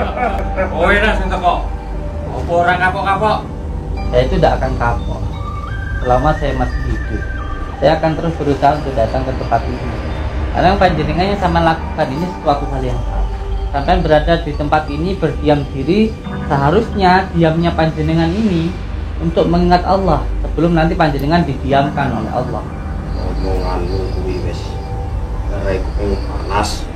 Oh enak sing teko. Apa ora kapok-kapok? Saya itu tidak akan kapok. Selama saya masih hidup, saya akan terus berusaha untuk datang ke tempat ini. Karena panjenengannya sama lakukan ini suatu hal yang salah. Sampai berada di tempat ini berdiam diri, seharusnya diamnya panjenengan ini untuk mengingat Allah sebelum nanti panjenengan didiamkan oleh Allah. Omonganmu kuwi wis garai kuping panas.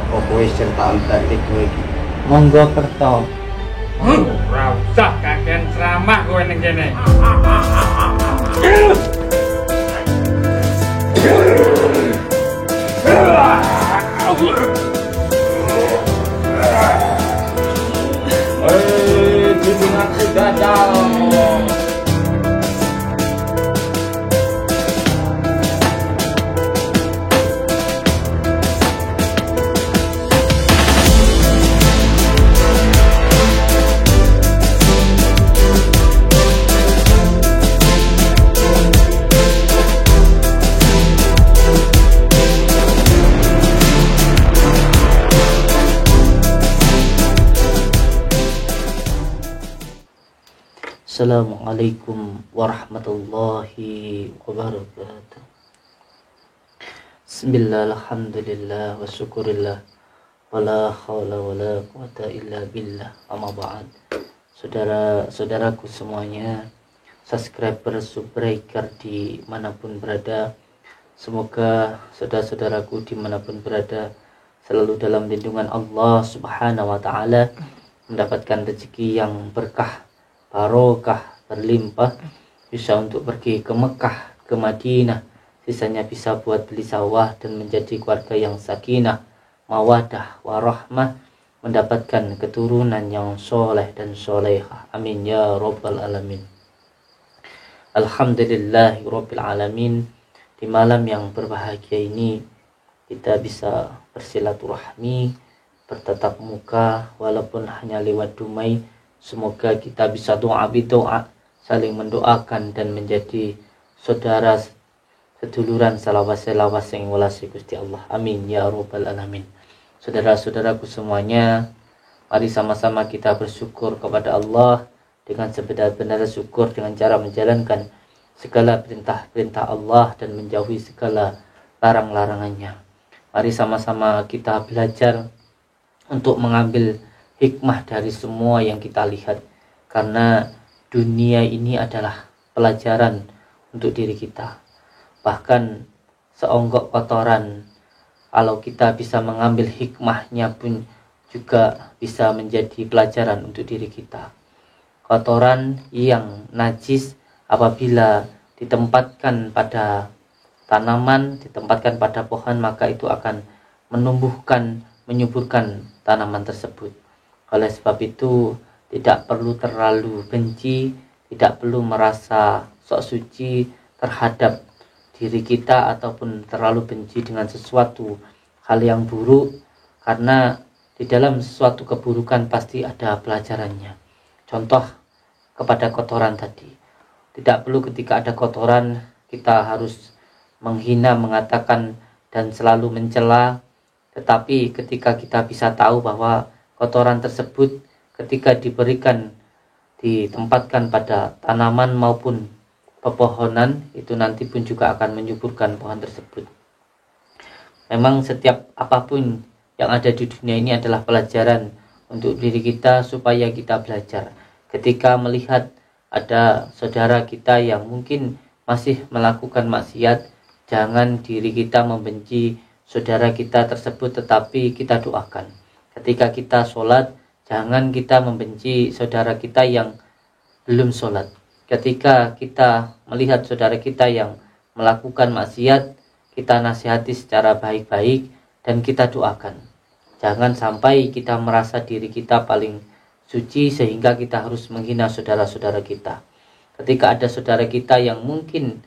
Apa wis cerita entek kowe iki? Monggo kerto. Ora usah kakean ceramah kowe ning kene. Bimbingan Dajjal. Assalamualaikum warahmatullahi wabarakatuh. Bismillah, alhamdulillah, wa syukurillah, wa la hawla wa la quwata illa billah, amma ba'd. Saudara-saudaraku semuanya, subscriber, subbreaker dimanapun berada, semoga saudara-saudaraku dimanapun berada selalu dalam lindungan Allah subhanahu wa ta'ala, mendapatkan rezeki yang berkah, barokah, berlimpah, bisa untuk pergi ke Mekah, ke Madinah, sisanya bisa buat beli sawah dan menjadi keluarga yang sakinah, mawadah, warahmah, mendapatkan keturunan yang soleh dan solehah. Amin ya rabbal alamin. Alhamdulillahi rabbil alamin. Di malam yang berbahagia ini kita bisa bersilaturahmi, bertatap muka walaupun hanya lewat dumai. Semoga kita bisa doa bidoa, saling mendoakan dan menjadi saudara seduluran salawas-salawas yang welasi Gusti Allah. Amin ya rabbal alamin. Saudara-saudaraku semuanya, mari sama-sama kita bersyukur kepada Allah dengan sebenar-benar syukur dengan cara menjalankan segala perintah-perintah Allah dan menjauhi segala larang-larangannya. Mari sama-sama kita belajar untuk mengambil hikmah dari semua yang kita lihat, karena dunia ini adalah pelajaran untuk diri kita. Bahkan seonggok kotoran, kalau kita bisa mengambil hikmahnya pun juga bisa menjadi pelajaran untuk diri kita. Kotoran yang najis apabila ditempatkan pada tanaman, ditempatkan pada pohon, maka itu akan menumbuhkan, menyuburkan tanaman tersebut. Oleh sebab itu tidak perlu terlalu benci, tidak perlu merasa sok suci terhadap diri kita ataupun terlalu benci dengan sesuatu hal yang buruk, karena di dalam sesuatu keburukan pasti ada pelajarannya. Contoh kepada kotoran tadi, tidak perlu ketika ada kotoran kita harus menghina, mengatakan dan selalu mencela, tetapi ketika kita bisa tahu bahwa kotoran tersebut ketika diberikan, ditempatkan pada tanaman maupun pepohonan, itu nanti pun juga akan menyuburkan pohon tersebut. Memang setiap apapun yang ada di dunia ini adalah pelajaran untuk diri kita supaya kita belajar. Ketika melihat ada saudara kita yang mungkin masih melakukan maksiat, jangan diri kita membenci saudara kita tersebut, tetapi kita doakan. Ketika kita sholat, jangan kita membenci saudara kita yang belum sholat. Ketika kita melihat saudara kita yang melakukan maksiat, kita nasihati secara baik-baik dan kita doakan. Jangan sampai kita merasa diri kita paling suci sehingga kita harus menghina saudara-saudara kita. Ketika ada saudara kita yang mungkin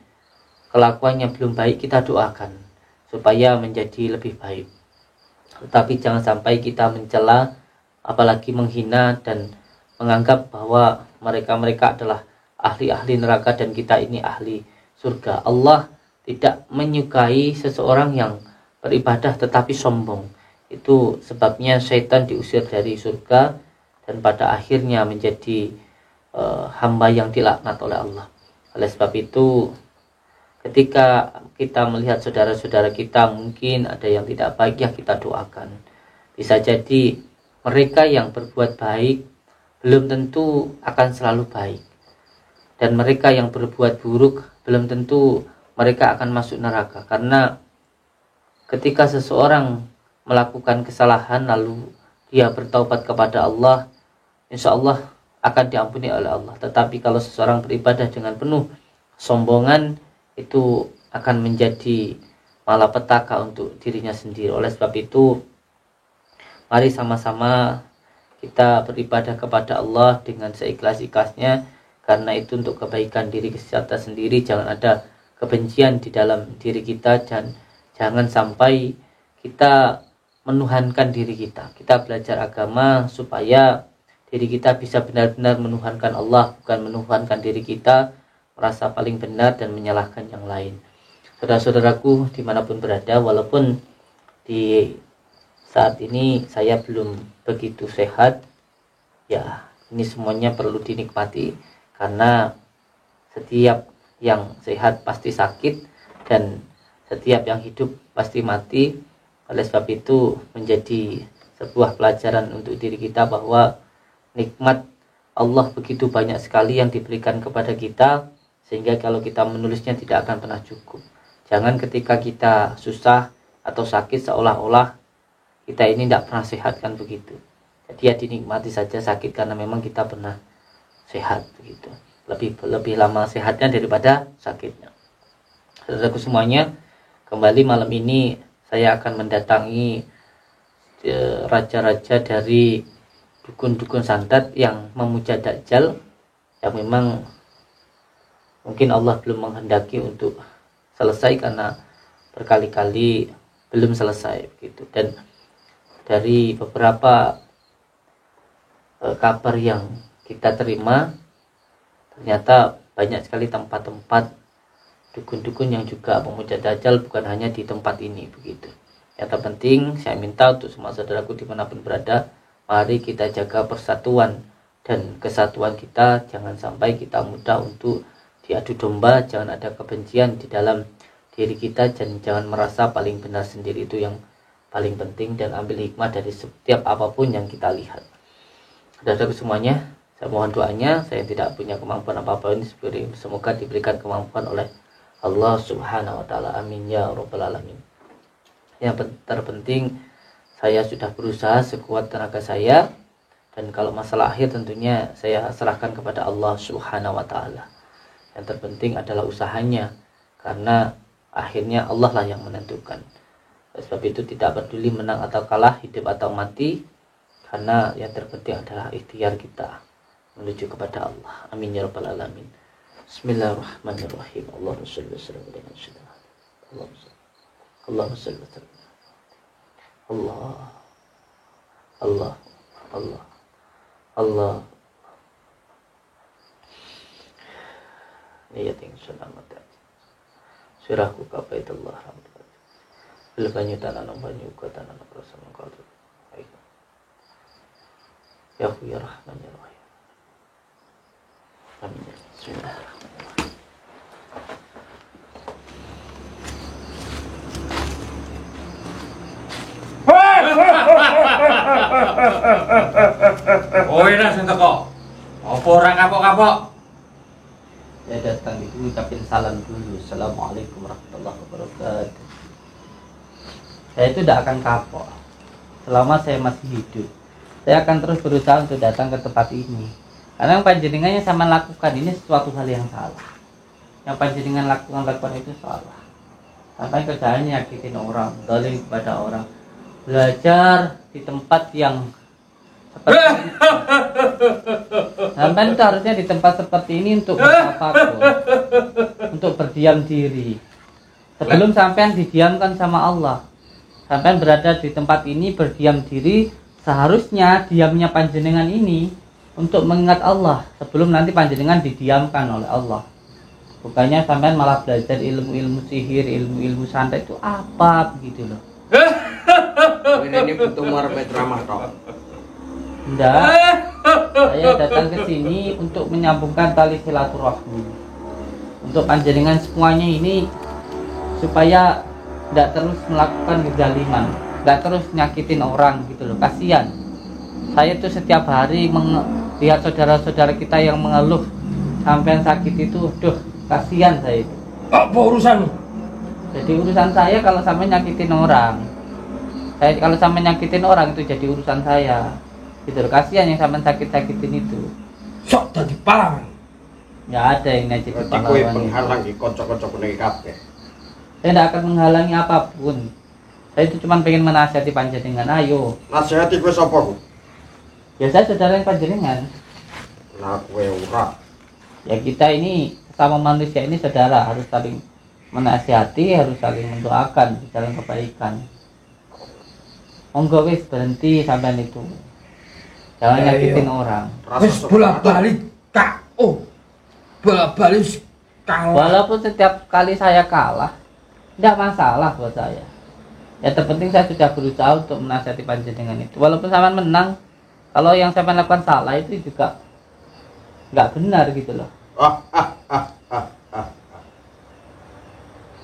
kelakuannya belum baik, kita doakan supaya menjadi lebih baik. Tetapi jangan sampai kita mencela, apalagi menghina dan menganggap bahwa mereka adalah ahli-ahli neraka dan kita ini ahli surga. Allah tidak menyukai seseorang yang beribadah tetapi sombong, Itu sebabnya syaitan diusir dari surga dan pada akhirnya menjadi hamba yang dilaknat oleh Allah. Oleh sebab itu, ketika kita melihat saudara-saudara kita mungkin ada yang tidak baik, ya kita doakan. Bisa jadi mereka yang berbuat baik belum tentu akan selalu baik, dan mereka yang berbuat buruk belum tentu mereka akan masuk neraka. Karena ketika seseorang melakukan kesalahan lalu dia bertaubat kepada Allah, insya Allah akan diampuni oleh Allah. Tetapi kalau seseorang beribadah dengan penuh kesombongan, itu akan menjadi malapetaka untuk dirinya sendiri. Oleh sebab itu, mari sama-sama kita beribadah kepada Allah dengan seikhlas-ikhlasnya, karena itu untuk kebaikan diri kita sendiri. Jangan ada kebencian di dalam diri kita, dan jangan sampai kita menuhankan diri kita. Kita belajar agama supaya diri kita bisa benar-benar menuhankan Allah, bukan menuhankan diri kita, merasa paling benar dan menyalahkan yang lain. Saudara-saudaraku dimanapun berada, walaupun di saat ini saya belum begitu sehat, ya ini semuanya perlu dinikmati, karena setiap yang sehat pasti sakit dan setiap yang hidup pasti mati. Oleh sebab itu menjadi sebuah pelajaran untuk diri kita bahwa nikmat Allah begitu banyak sekali yang diberikan kepada kita, sehingga kalau kita menulisnya tidak akan pernah cukup. Jangan ketika kita susah atau sakit seolah-olah kita ini tidak pernah sehat, kan begitu. Jadi ya dinikmati saja sakit, karena memang kita pernah sehat begitu. Lebih lama sehatnya daripada sakitnya. Saudaraku semuanya, kembali malam ini saya akan mendatangi raja-raja dari dukun-dukun santet yang memuja Dajjal, yang memang mungkin Allah belum menghendaki untuk selesai, karena berkali-kali belum selesai begitu. Dan dari beberapa kabar yang kita terima, ternyata banyak sekali tempat-tempat dukun-dukun yang juga memuja Dajjal, bukan hanya di tempat ini begitu. Yang terpenting saya minta untuk semua saudaraku dimanapun berada, mari kita jaga persatuan dan kesatuan kita. Jangan sampai kita mudah untuk diadu domba, jangan ada kebencian di dalam diri kita, dan jangan merasa paling benar sendiri. Itu yang paling penting, dan ambil hikmah dari setiap apapun yang kita lihat. Saudara semuanya, saya mohon doanya. Saya tidak punya kemampuan apa-apa ini, semoga diberikan kemampuan oleh Allah Subhanahu wa taala. Amin ya rabbal alamin. Yang terpenting, saya sudah berusaha sekuat tenaga saya, dan kalau masalah akhir tentunya saya serahkan kepada Allah Subhanahu wa taala. Yang terpenting adalah usahanya, karena akhirnya Allah lah yang menentukan. Sebab itu tidak peduli menang atau kalah, hidup atau mati, karena yang terpenting adalah ikhtiar kita menuju kepada Allah. Amin ya rabbal alamin. Bismillahirrahmanirrahim. Allahumma shalli wa sallim ala sayyidina Muhammad. Allahumma shalli wa sallim. Allah Allah Allah Allah. Niyatin selamat. Surahku ka baitullah rahmat. Banyu tanah banyu ke tanah rasa mengkau. Baik. Ya ya Rahman ya Rahim. Amin. Bismillahirrahmanirrahim. Oh ini sing teko. Apa ora kapok-kapok? Saya datang itu ucapin salam dulu. Assalamualaikum warahmatullahi wabarakatuh. Saya itu tidak akan kapok selama saya masih hidup. Saya akan terus berusaha untuk datang ke tempat ini, karena yang panjenengan yang sama lakukan ini sesuatu hal yang salah. Yang panjenengan lakukan itu salah. Sampai kerjaannya nyakitin orang, zalim kepada orang. Belajar di tempat yang seperti ini. Sampai itu harusnya di tempat seperti ini untuk bertafakur, untuk berdiam diri. Sebelum sampean didiamkan sama Allah, sampean berada di tempat ini berdiam diri. Seharusnya diamnya panjenengan ini untuk mengingat Allah sebelum nanti panjenengan didiamkan oleh Allah. Bukannya sampean malah belajar ilmu-ilmu sihir, ilmu-ilmu santet itu apa begitu loh. ini butuh marpe ceramah tok. Enggak. Saya datang ke sini untuk menyambungkan tali silaturahmi. Untuk panjenengan semuanya ini supaya tidak terus melakukan kezaliman, tidak terus nyakitin orang gitu loh. Kasihan. Saya tuh setiap hari melihat saudara-saudara kita yang mengeluh sampai sakit itu, duh, kasihan saya itu. Apa urusanmu? Jadi urusan saya kalau sampai nyakitin orang. Saya kalau sampai nyakitin orang itu jadi urusan saya. Gitu loh, kasihan yang sampai sakit-sakitin itu. Sok dadi pahlawan. Nggak ada yang ngajak Berarti kowe pahlawan. penghalang iki kanca-kanca kuwi kabeh. Saya tidak akan menghalangi apapun. Saya itu cuma pengen menasihati panjenengan. Ayo. Nasihati kowe sapa ku? Biasa saudara yang panjenengan. Lah kowe ora. Ya kita ini sama manusia ini saudara, harus saling menasihati, harus saling mendoakan di dalam kebaikan. Monggo wis berhenti sampean itu. Jangan nyakitin orang. Wis bolak-balik KO. Bolak-balik kalah. Walaupun setiap kali saya kalah, tidak masalah buat saya. Ya terpenting saya sudah berusaha untuk menasihati panjenengan itu. Walaupun sampean menang, kalau yang sampean lakukan salah itu juga nggak benar gitu loh.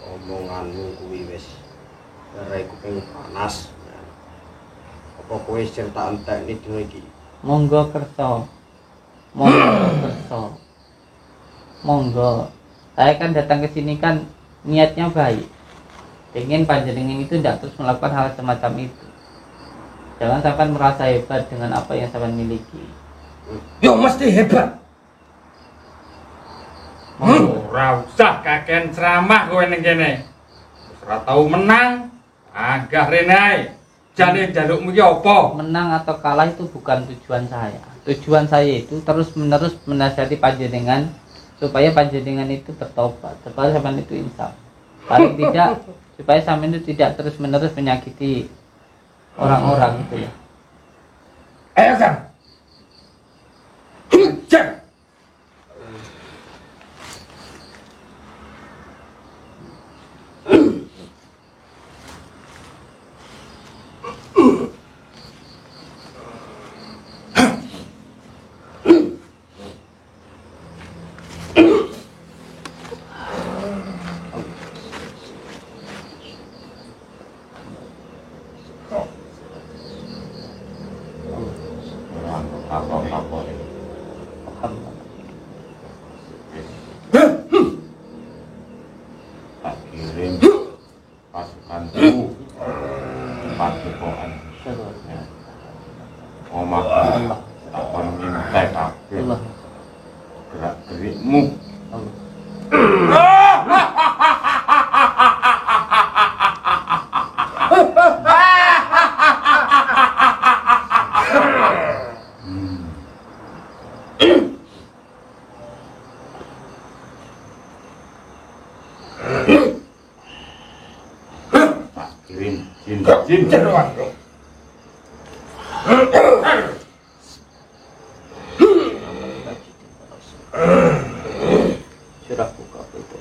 Omonganmu kuwi wis garai kuping panas. Apa kowe sing tak entekni dino iki? Monggo kerso. Monggo kerso. Monggo. Saya kan datang ke sini kan niatnya baik. Pengen panjenengan itu tidak terus melakukan hal semacam itu. Jangan sampai merasa hebat dengan apa yang sampai miliki. Yo mesti hebat. Ora usah kakean ceramah kowe ning kene. Wis ora tau menang, agak rene ae. Jane jalukmu ki apa? Menang atau kalah itu bukan tujuan saya. Tujuan saya itu terus menerus menasihati panjenengan supaya panjenengan itu bertobat, supaya sampean itu insaf. Paling tidak supaya sampean itu tidak terus menerus menyakiti orang-orang itu ya. Ayo kan. Cek. pasukanku padepokan omahku tak kon ngintai kabeh gerak-gerikmu. Jin. Surah buka itu.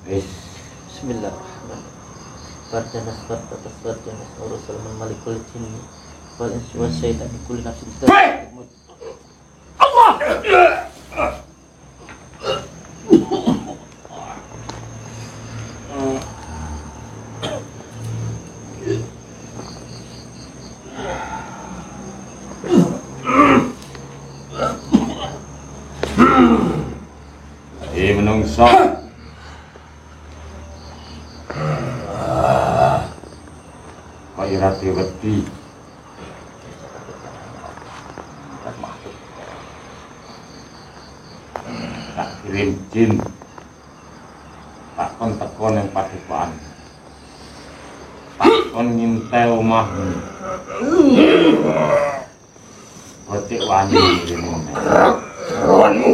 Bismillahirrahmanirrahim. Barjanas bartatas barjanas urusul malikul jinni wal insi was syaitan kulli nafsin Allah. Menungso kaya rati wedi tak kirim jin tak kon tekon yang padepokan tak kon ngintai omahmu becik wani Rawanmu.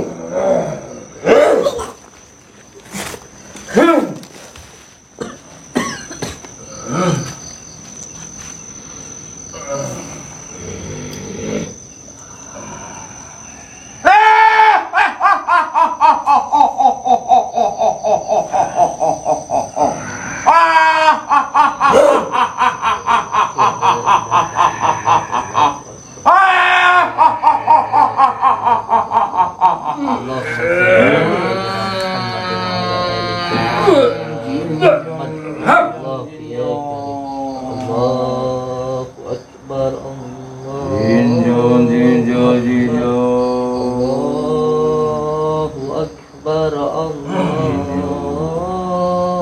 أكبر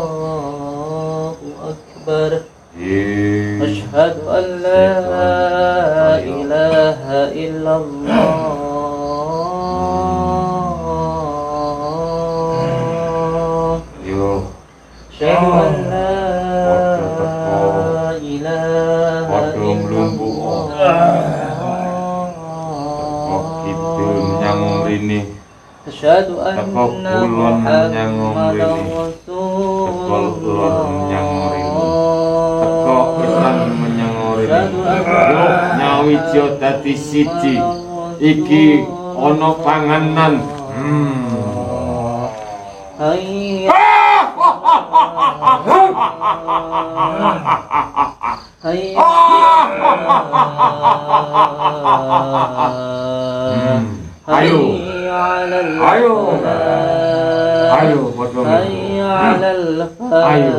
الله أكبر أشهد أن لا إله إلا الله أشهد أن لا إله إلا الله أشهد أن محمدا رسول nyawi jo dadi siji iki ana panganan ayo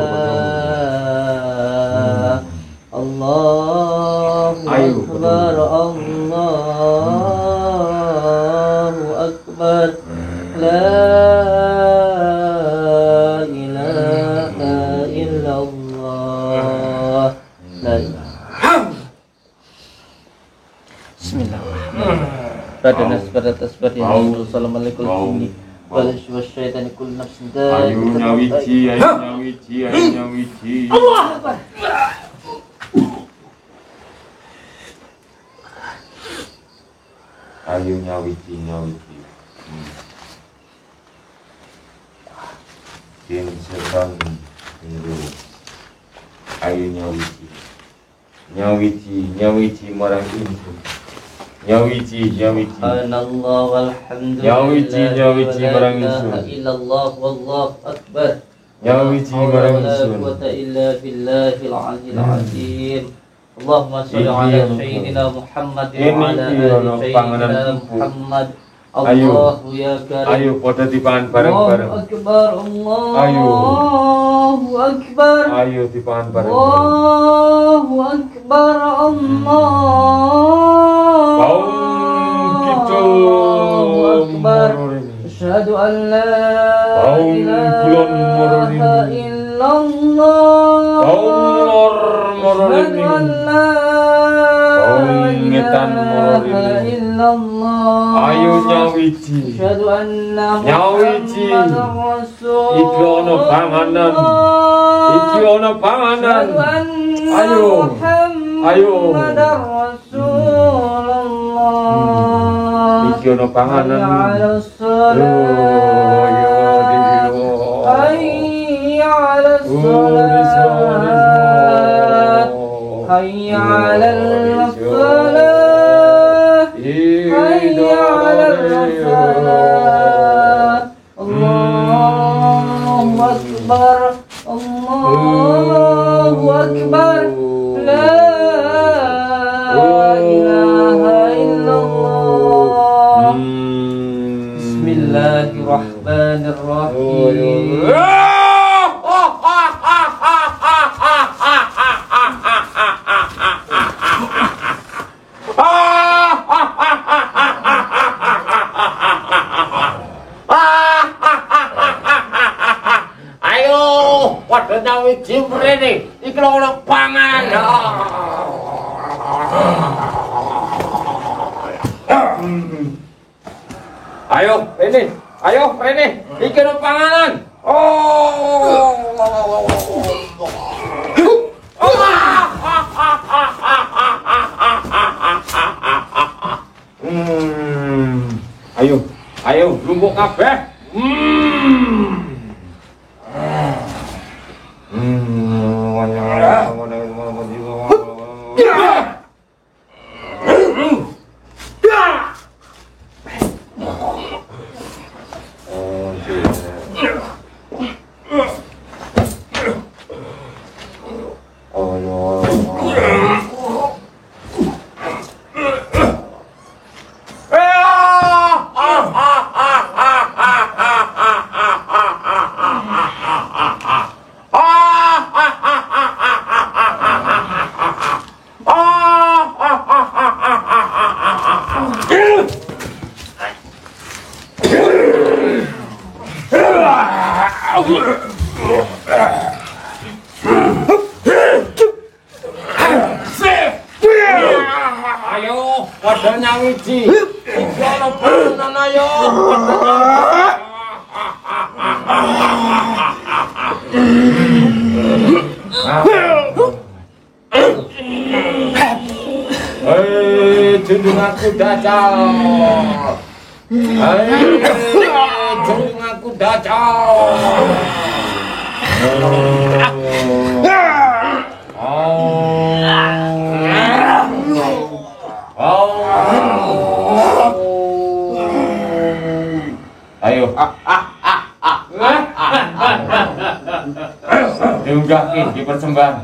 Allahu Akbar, Allahu Akbar, la ilaha illallah, la ilaha. Bismillahirrahmanirrahim. Radana sebarat asbari Assalamualaikum wasyaitan kul nafsin ayo nyawiji Allah Akbar. ayo nyawiji Jin setan Hindu ayo nyawiji marang ingsun nyawiji Subhanallah walhamdulillah nyawiji marang ingsun la ilaha illallah wallahu akbar nyawiji marang ingsun la quwwata illa billahil aliyyil azim Allahumma shalli ala sayyidina Muhammad wa ala ali sayyidina Muhammad Allahu ya karim ayo padha dipangan bareng-bareng Allahu akbar Allahu akbar ayo dipangan bareng Allahu akbar Allah Allahu akbar asyhadu an la ilaha illallah asyhadu an la ilaha illallah ayo nyawiji asyhadu anna nyawiji Muhammadar Rasulullah iki ono panganan asyhadu anna ayo Muhammadar Rasulullah iki ono panganan ala salat hayya ala salat hayya ala salat hayya ala salat Allahu akbar Allahu akbar la ilaha illallah Bismillahirrahmanirrahim ayo padha nyawiji mrene iki lho ono pangan ayo rene iki ono panganan ayo lumpuk kabeh Ayo, pada nyawiji. Kalau benar ayo. Junjung aku dajal. Junjung aku dajal. Ayo. Diunggahke di persembahan.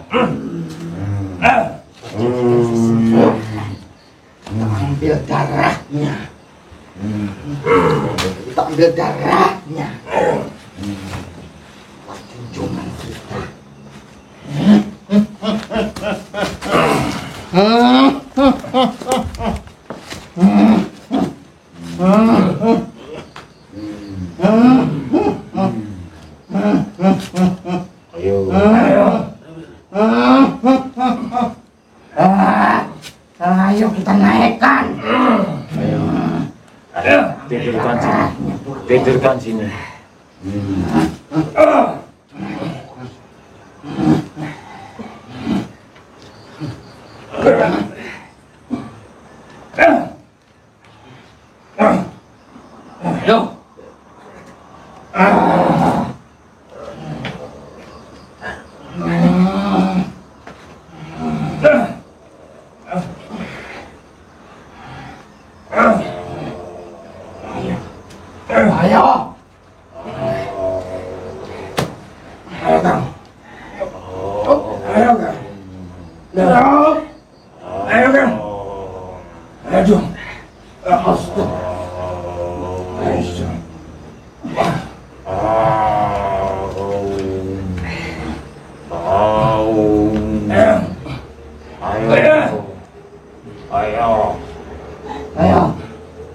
Ambil darahnya. Kita ambil darahnya. Junjungan kita. Ayo kita naikkan. Ayo, tidurkan sini. Tidurkan sini. Ayo. Ayo. Ayo Kang. Ayo Kang. Ayo Kang. Ayo Jom.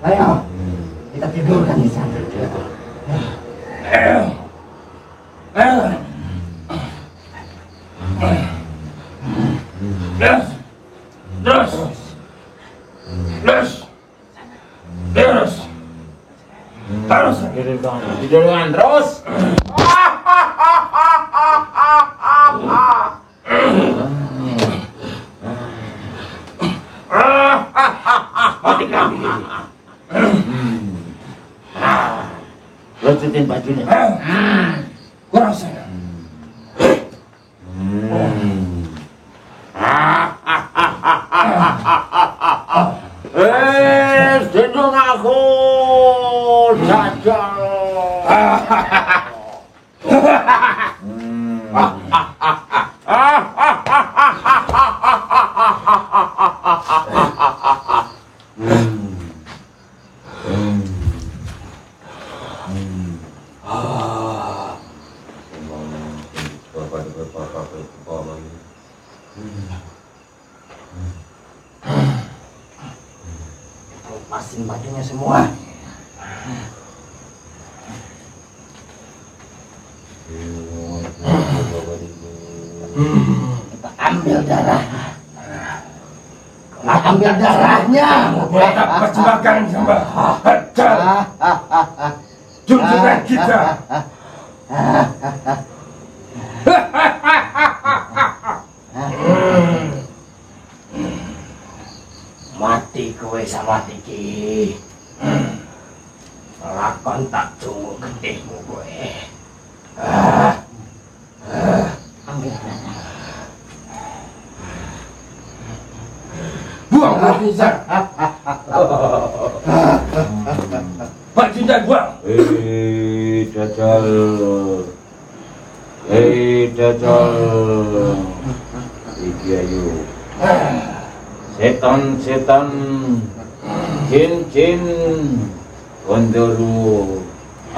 Ayo. Kita tidurkan di sana. Terus. Tidurkan terus. Lanjutin bajunya. Kurang saya. Junjung aku dajal. Lepasin bajunya semua. Kita ambil darahnya. Ambil darahnya. Kita persembahkan sembah hajat junjungan kita. Mati kowe sama Tiki. Lakon tak tunggu gedehmu kowe. Ambil darah. Buang Hafiza. Bajunya buang. Dajal. Dajal. Iki ayo. Setan, jin, gondoru,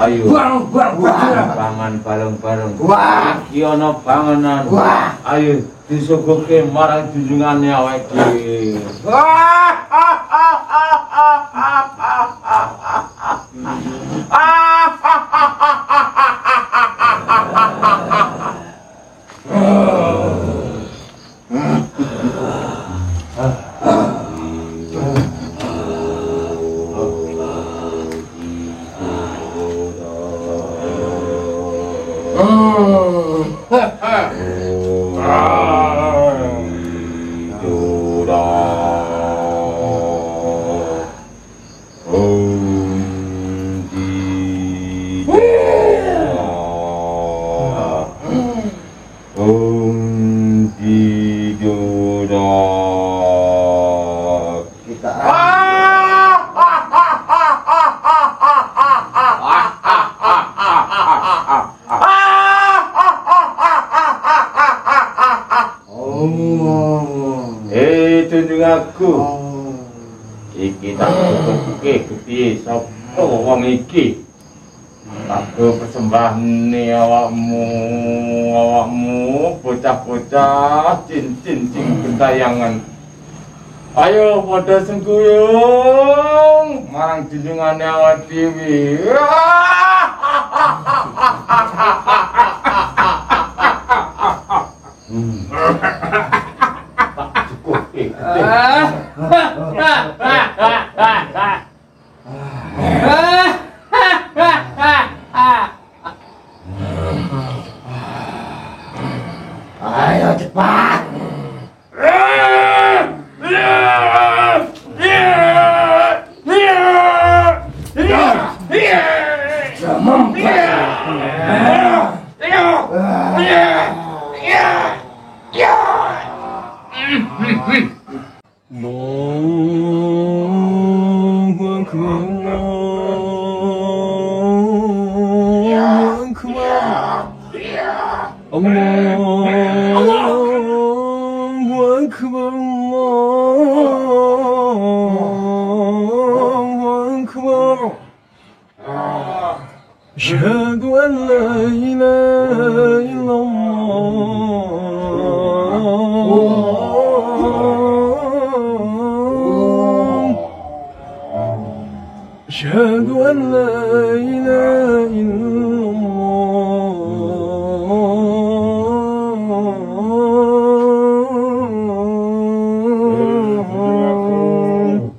ayo. Buang bajunya. Pangan bareng-bareng. Wah. Iki ana panganan. Wah. Ayo disuguhke marang junjungane awake. Junjunganku, iki tak buke kepiye sapa wong iki? Aku persembahane awakmu bocah-bocah cincin sing gentayangan. Ayo padha sengguyung marang junjungane awak dhewe. Ayo cepat. أشهد أن لا إله إلا الله أشهد أن لا إله إلا الله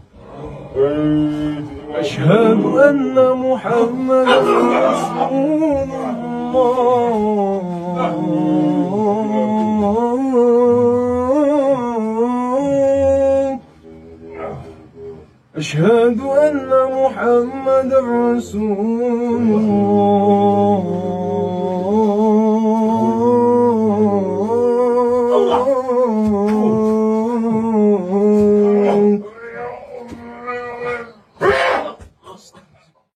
أشهد أن محمدا رسول الله أشهد أن محمدا رسول الله